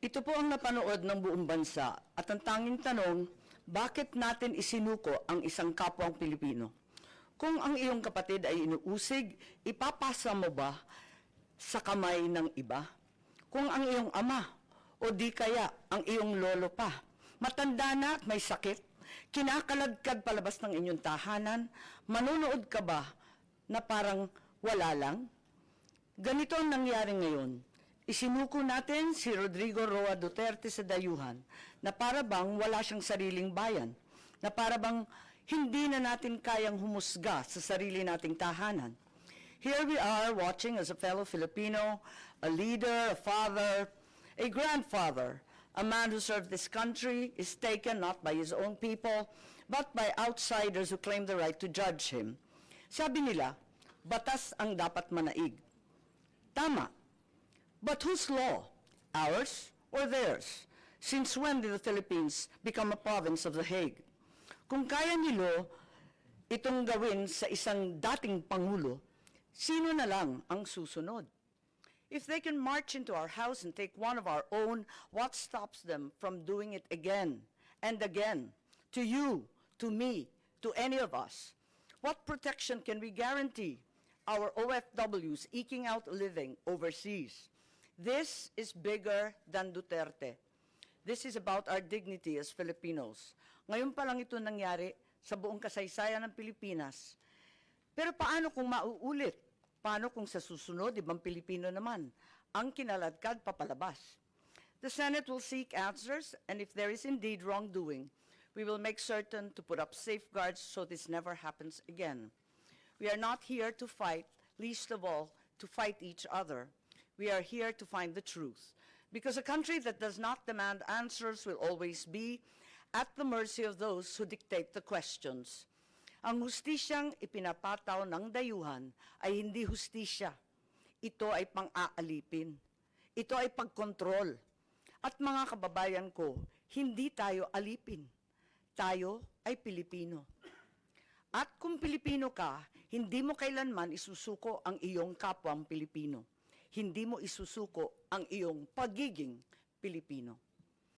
Ito po ang napanood ng buong bansa at ang tanging tanong, bakit natin isinuko ang isang kapwang Pilipino? Kung ang iyong kapatid ay inuusig, ipapasa mo ba sa kamay ng iba? Kung ang iyong ama o di kaya ang iyong lolo pa, matanda na at may sakit, kinakaladkad palabas ng inyong tahanan, manonood ka ba na parang wala lang? Ganito ang nangyari ngayon. Isinuko natin si Rodrigo Roa Duterte sa dayuhan na para bang wala siyang sariling bayan, na para bang hindi na natin kayang humusga sa sarili nating tahanan. Here we are watching as a fellow Filipino, a leader, a father, a grandfather, a man who served this country is taken not by his own people, but by outsiders who claim the right to judge him. Sabi nila, batas ang dapat manaig. Tama. But whose law? Ours or theirs? Since when did the Philippines become a province of The Hague? Kung kaya nilo itong gawin sa isang dating pangulo, sino na lang ang susunod? If they can march into our house and take one of our own, what stops them from doing it again and again? To you, to me, to any of us. What protection can we guarantee our OFWs eking out a living overseas? This is bigger than Duterte. This is about our dignity as Filipinos. Ngayon pa lang ito nangyari sa buong kasaysayan ng Pilipinas. Pero paano kung mauulit? Paano kung sa susunod, ibang Pilipino naman, ang kinaladkad papalabas? The Senate will seek answers, and if there is indeed wrongdoing, we will make certain to put up safeguards so this never happens again. We are not here to fight, least of all, to fight each other. We are here to find the truth, because a country that does not demand answers will always be at the mercy of those who dictate the questions. Ang hustisyang ipinapataw ng dayuhan ay hindi hustisya. Ito ay pang-aalipin. Ito ay pagkontrol. At mga kababayan ko, hindi tayo alipin. Tayo ay Pilipino. At kung Pilipino ka, hindi mo kailanman isusuko ang iyong kapwang Pilipino. Hindi mo isusuko ang iyong pagiging Pilipino.